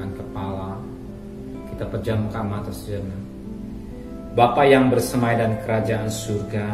angkat kepala, kita pejamkan mata sejenak. Bapa yang bersemayam dan kerajaan surga,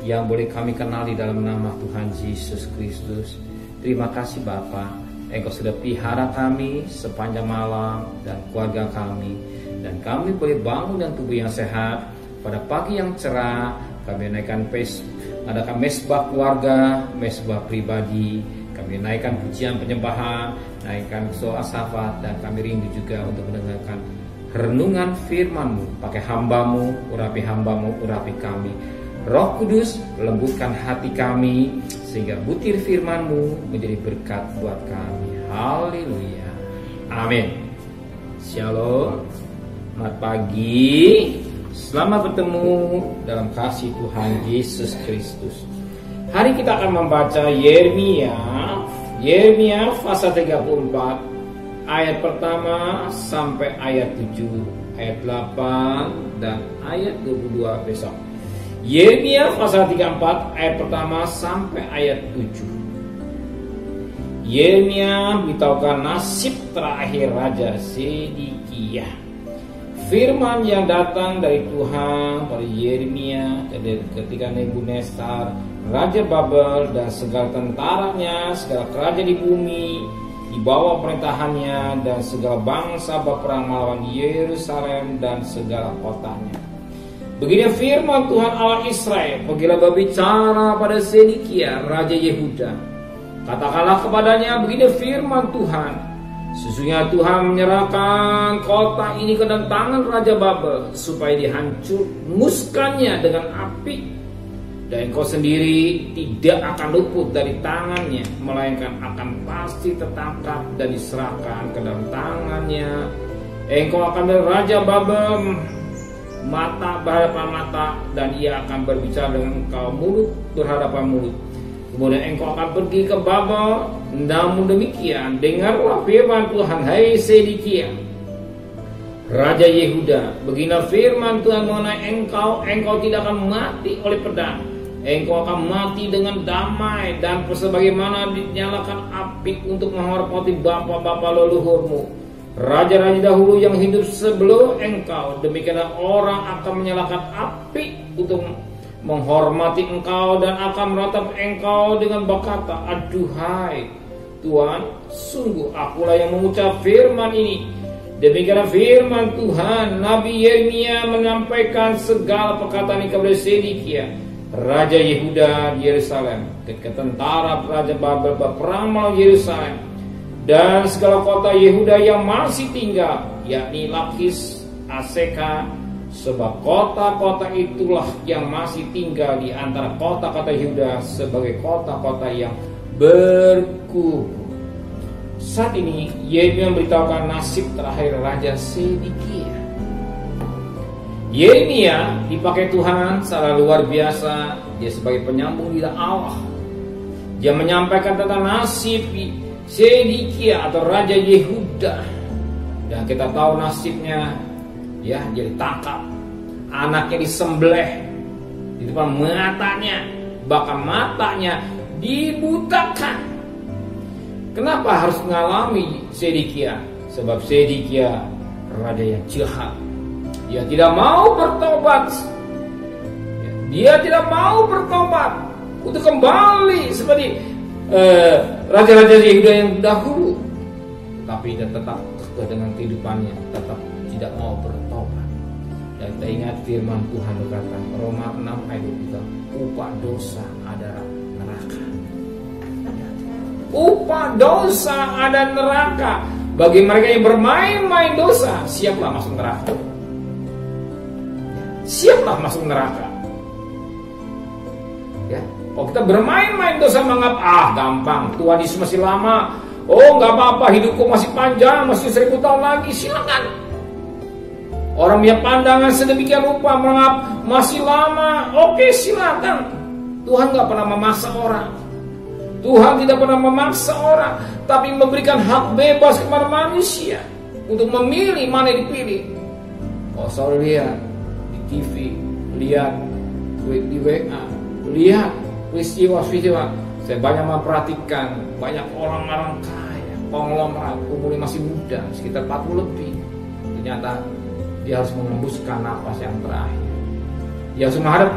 yang boleh kami kenali dalam nama Tuhan Yesus Kristus. Terima kasih Bapa, Engkau sudah pelihara kami sepanjang malam dan keluarga kami, dan kami boleh bangun dengan tubuh yang sehat. Pada pagi yang cerah, kami naikkan adakan mesbah keluarga, mesbah pribadi. Kami naikkan pujian penyembahan, naikkan doa syafaat, dan kami rindu juga untuk mendengarkan renungan firman-Mu. Pakai hamba-Mu, urapi kami. Roh Kudus, lembutkan hati kami, sehingga butir firman-Mu menjadi berkat buat kami. Haleluya. Amin. Shalom. Selamat pagi. Selamat bertemu dalam kasih Tuhan Yesus Kristus. Hari kita akan membaca Yeremia pasal 34 ayat pertama sampai ayat 7, ayat 8 dan ayat 22 besok. Yeremia pasal 34 ayat pertama sampai ayat 7. Yeremia beritahukan nasib terakhir Raja Zedekiah. Firman yang datang dari Tuhan pada Yeremia ketika Nebukadnezar, Raja Babel dan segala tentaranya, segala kerajaan di bumi di bawah pemerintahannya, dan segala bangsa berperang melawan Yerusalem dan segala kotanya. Begini firman Tuhan Allah Israel, pergilah berbicara pada Zedekiah Raja Yehuda. Katakanlah kepadanya, begini firman Tuhan, sesungguhnya Tuhan menyerahkan kota ini ke dalam tangan Raja Babel, supaya dihancurkannya dengan api. Dan engkau sendiri tidak akan luput dari tangannya, melainkan akan pasti tertangkap dan diserahkan ke dalam tangannya. Engkau akan dari Raja Babel mata berhadapan mata, dan ia akan berbicara dengan engkau mulut berhadapan mulut. Kemudian engkau akan pergi ke Babel. Namun demikian, dengarlah firman Tuhan, hai Zedekiah Raja Yehuda. Beginilah firman Tuhan mengenai engkau tidak akan mati oleh pedang. Engkau akan mati dengan damai, dan sebagaimana dinyalakan api untuk menghormati bapa-bapa leluhurmu, raja-raja dahulu yang hidup sebelum engkau, demikianlah orang akan menyalakan api untuk menghormati engkau, dan akan meratap engkau dengan berkata, aduhai Tuhan, sungguh akulah yang mengucap firman ini. Demikianlah firman Tuhan. Nabi Yeremia menyampaikan segala perkataan ini kepada Zedekiah Raja Yehuda di Yerusalem, ketika tentara Raja Babel berperang melawan Yerusalem dan segala kota Yehuda yang masih tinggal, yakni Lakis, Aseka, sebab kota-kota itulah yang masih tinggal di antara kota-kota Yehuda sebagai kota-kota yang berkubu. Saat ini Yeremia memberitahukan nasib terakhir Raja Zedekiah. Yeremia dipakai Tuhan secara luar biasa. Dia sebagai penyambung lidah Allah. Dia menyampaikan tentang nasib Zedekiah atau Raja Yehuda. Dan kita tahu nasibnya, ya, dia ditangkap, anaknya disembelih di depan matanya, bahkan matanya dibutakan. Kenapa harus mengalami Zedekiah? Sebab Zedekiah raja yang jahat. Dia tidak mau bertobat. Dia tidak mau bertobat untuk kembali seperti raja-raja Yehuda yang dahulu. Tapi dia tetap dengan kehidupannya, tetap tidak mau bertobat. Dan kita ingat firman Tuhan berkata, Roma 6 ayat 23, upah dosa adalah neraka. Upah dosa ada neraka. Bagi mereka yang bermain-main dosa, siaplah masuk neraka. Siaplah masuk neraka. Ya, kalau kita bermain-main dosa menganggap gampang, Tuhan Yesus masih lama. Oh, nggak apa-apa, hidupku masih panjang, masih 1000 tahun lagi, silakan. Orang punya pandangan sedemikian rupa menganggap masih lama, oke, silakan. Tuhan nggak pernah memaksa orang. Tuhan tidak pernah memaksa orang, tapi memberikan hak bebas kepada manusia untuk memilih mana yang dipilih. Oh, selalu lihat di TV, lihat di WA, lihat peristiwa-peristiwa. Saya banyak memperhatikan banyak orang-orang kaya, konglomerat, umurnya masih muda, sekitar 40 lebih. Ternyata dia harus mengembuskan napas yang terakhir. Dia harus menghadap,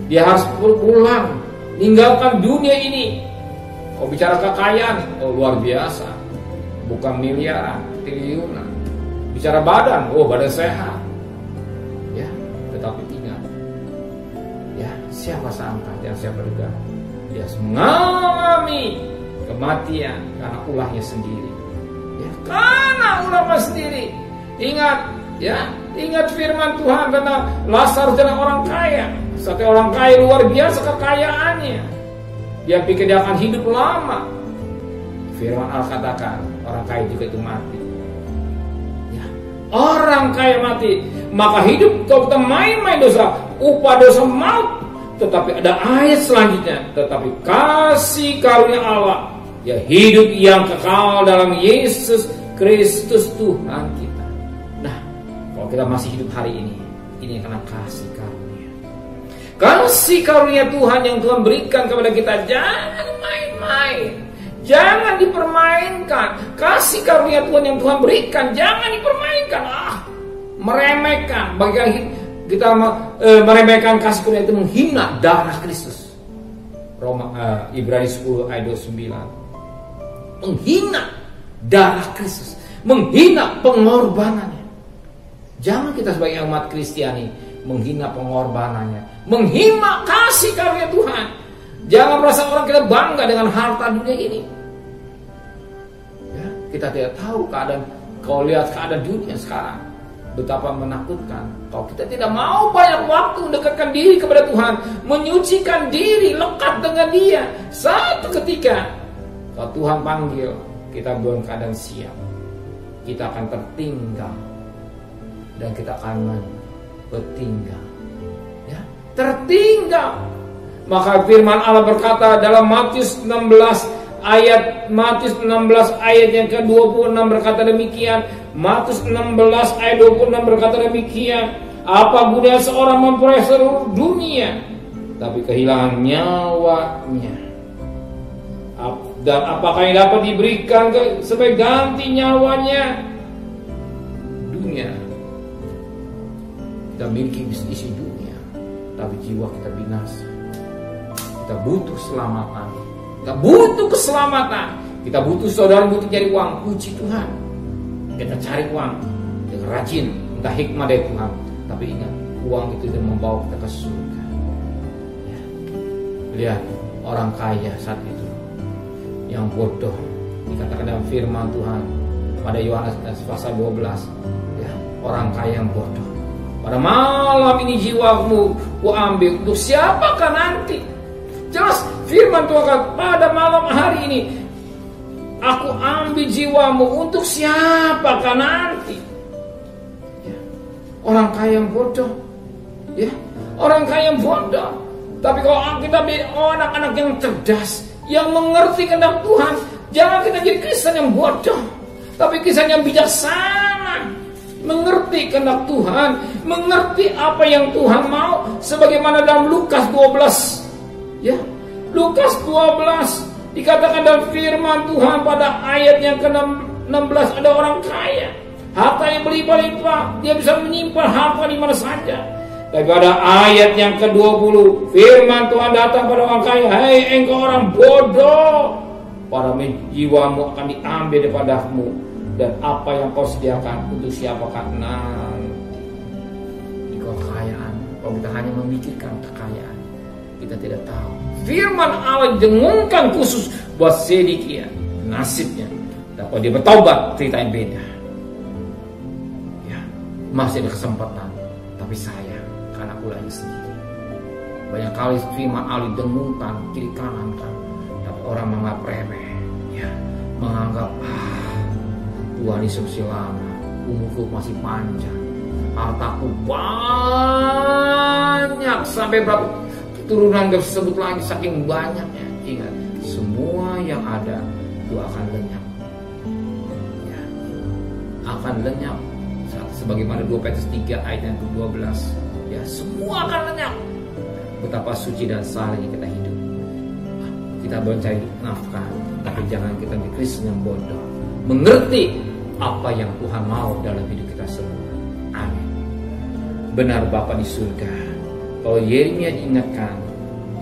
dia harus pulang, meninggalkan dunia ini. Kau bicara kekayaan, oh luar biasa, bukan miliaran, triliunan. Bicara badan, oh badan sehat. Ya, tetapi ingat, ya siapa sangka dan siapa duga dia harus mengalami kematian karena ulahnya sendiri. Ya, karena ulahnya sendiri. Ingat, ya, ingat firman Tuhan tentang Lazarus adalah orang kaya. Satu orang kaya luar biasa kekayaannya. Dia pikir dia akan hidup lama. Firman Allah katakan orang kaya juga itu mati. Ya, orang kaya mati, maka hidup kalau kita main-main dosa, upah dosa maut. Tetapi ada ayat selanjutnya, tetapi kasih karunia Allah, ya hidup yang kekal dalam Yesus Kristus Tuhan kita. Nah, kalau kita masih hidup hari ini karena kasih karunia. Kasih karunia Tuhan yang Tuhan berikan kepada kita, jangan main-main, jangan dipermainkan. Kasih karunia Tuhan yang Tuhan berikan, jangan dipermainkan. Meremehkan, bagi kita meremehkan kasih karunia itu menghina darah Kristus. Ibrani 10 ayat 29. Menghina darah Kristus, menghina pengorbanannya. Jangan kita sebagai umat Kristiani menghina pengorbanannya, menghina kasih karunia Tuhan. Jangan merasa orang kita bangga dengan harta dunia ini. Ya, kita tidak tahu keadaan. Kau lihat keadaan dunia sekarang, betapa menakutkan. Kalau kita tidak mau banyak waktu mendekatkan diri kepada Tuhan, menyucikan diri, lekat dengan Dia, satu ketika kalau Tuhan panggil, kita belum keadaan siap, kita akan tertinggal dan kita akan tertinggal, ya, tertinggal. Maka firman Allah berkata dalam Matius 16 ayat yang ke-26 berkata demikian. Matius 16 ayat 26 berkata demikian. Apa gunanya seorang memperoleh seluruh dunia tapi kehilangan nyawanya? Dan apakah yang dapat diberikan sebagai ganti nyawanya? Dunia kita miliki isi dunia, tapi jiwa kita binasa. Kita butuh keselamatan. Kita butuh keselamatan. Kita butuh, saudara butuh cari uang. Puji Tuhan, kita cari uang dengan rajin, entah hikmah dari Tuhan. Tapi ingat, uang itu tidak membawa kita ke surga. Ya. Lihat orang kaya saat itu yang bodoh, dikatakan dalam firman Tuhan pada Yohanes pasal 12, ya, orang kaya yang bodoh. Pada malam ini jiwamu ku ambil, untuk siapakah nanti? Jelas firman Tuhan kata, pada malam hari ini aku ambil jiwamu, untuk siapakah nanti? Ya. Orang kaya yang bodoh, ya, orang kaya yang bodoh. Tapi kalau kita anak-anak yang cerdas, yang mengerti kehendak Tuhan, jangan kita jadi Kristen yang bodoh, tapi Kristen yang bijaksana, mengerti kehendak Tuhan, mengerti apa yang Tuhan mau, sebagaimana dalam Lukas 12. Ya, Lukas 12 dikatakan dalam firman Tuhan pada ayat yang ke-16, ada orang kaya, hartanya berlimpah-limpah, dia bisa menyimpan harta di mana saja. Tapi pada ayat yang ke-20, firman Tuhan datang pada orang kaya, hei engkau orang bodoh, para jiwamu akan diambil daripadamu, dan apa yang kau sediakan untuk siapakah nanti? Di kekayaan, kalau kita hanya memikirkan kekayaan, kita tidak tahu. Firman Allah dengungkan khusus buat Zedekia, nasibnya. Dan kalau dia bertaubat, cerita yang beda. Ya, masih ada kesempatan, tapi saya karena ulahnya sendiri. Banyak kali firman Allah dengungkan kiri kanan kan, tapi orang menganggap remeh, ya, menganggap Tuhan Yesus masih lama, umurku masih panjang, hartaku banyak, sampai berapa turunan gak disebut lagi saking banyaknya. Ingat, semua yang ada itu akan lenyap, ya, akan lenyap. Sebagaimana 2 Petrus 3 ayat yang ke-12, ya, semua akan lenyap. Betapa suci dan salehnya kita hidup. Kita mencari nafkah, tapi jangan kita menjadi Kristen yang bodoh. mengerti apa yang Tuhan mau dalam hidup kita semua. Amin. Benar Bapa di surga, kalau Yeremia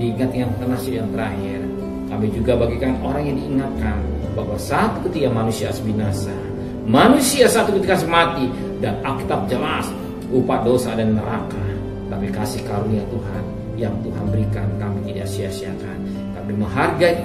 diingat yang nasib yang terakhir, kami juga bagikan orang yang diingatkan bahwa satu ketika manusia akan binasa, manusia satu ketika akan mati, dan Alkitab jelas upah dosa dan neraka. Tapi kasih karunia Tuhan yang Tuhan berikan kami tidak sia-siakan. Kami menghargai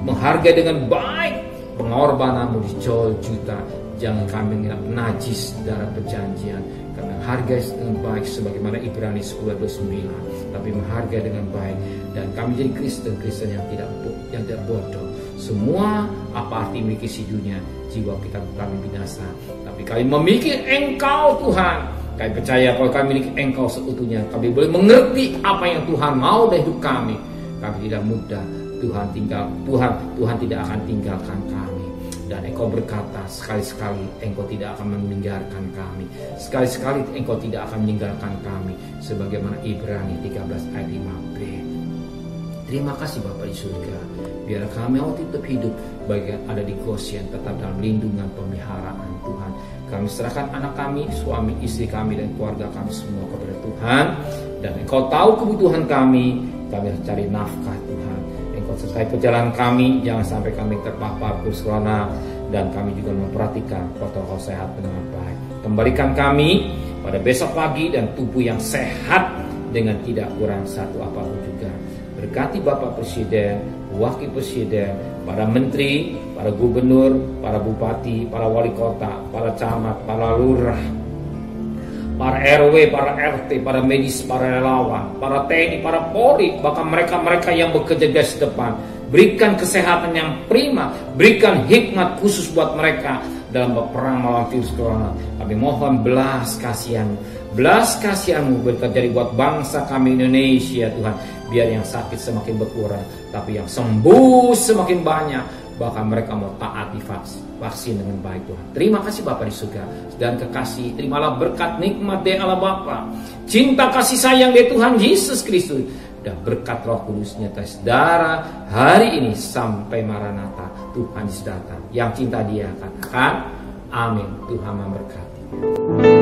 menghargai dengan baik pengorbananmu di juta. Jangan kami mengingat najis darah perjanjian. Kami menghargai dengan baik sebagaimana Ibrani 10:29. Tapi menghargai dengan baik, dan kami jadi Kristen yang tidak bodoh. Semua apa arti memiliki si dunia, jiwa kita kami binasa. Tapi kami memiliki Engkau Tuhan. Kami percaya kalau kami memiliki Engkau seutuhnya, kami boleh mengerti apa yang Tuhan mau dari hidup kami. Kami tidak mudah. Tuhan tidak akan tinggalkan kami. Dan Engkau berkata, sekali-sekali Engkau tidak akan meninggalkan kami. Sekali-sekali Engkau tidak akan meninggalkan kami. Sebagaimana Ibrani 13 ayat 5b. Terima kasih Bapa di surga. Biar kami mau tetap hidup bagian ada di Goshen, tetap dalam lindungan pemeliharaan Tuhan. Kami serahkan anak kami, suami, istri kami, dan keluarga kami semua kepada Tuhan. Dan Engkau tahu kebutuhan kami harus cari nafkah Tuhan. Engkau sertai perjalanan kami, jangan sampai kami terpapar virus corona, dan kami juga memperhatikan protokol sehat dengan baik. Kembalikan kami pada besok pagi dan tubuh yang sehat dengan tidak kurang satu apapun juga. Berkati Bapak Presiden, Wakil Presiden, para menteri, para gubernur, para bupati, para wali kota, para camat, para lurah, para RW, para RT, para medis, para relawan, para TNI, para Polri, bahkan mereka-mereka yang bekerja di depan. Berikan kesehatan yang prima, berikan hikmat khusus buat mereka dalam berperang melawan virus corona. Kami mohon belas kasihan-Mu terjadi buat bangsa kami Indonesia Tuhan. Biar yang sakit semakin berkurang, tapi yang sembuh semakin banyak. Bahkan mereka mau taat di vaksin dengan baik Tuhan. Terima kasih Bapa di surga dan kekasih. Terimalah berkat nikmat dari Allah Bapa, cinta kasih sayang dari Tuhan Yesus Kristus, dan berkat Roh Kudus-Nya atas darah hari ini sampai Maranatha Tuhan Yesus datang. Yang cinta Dia katakan amin. Tuhan memberkati.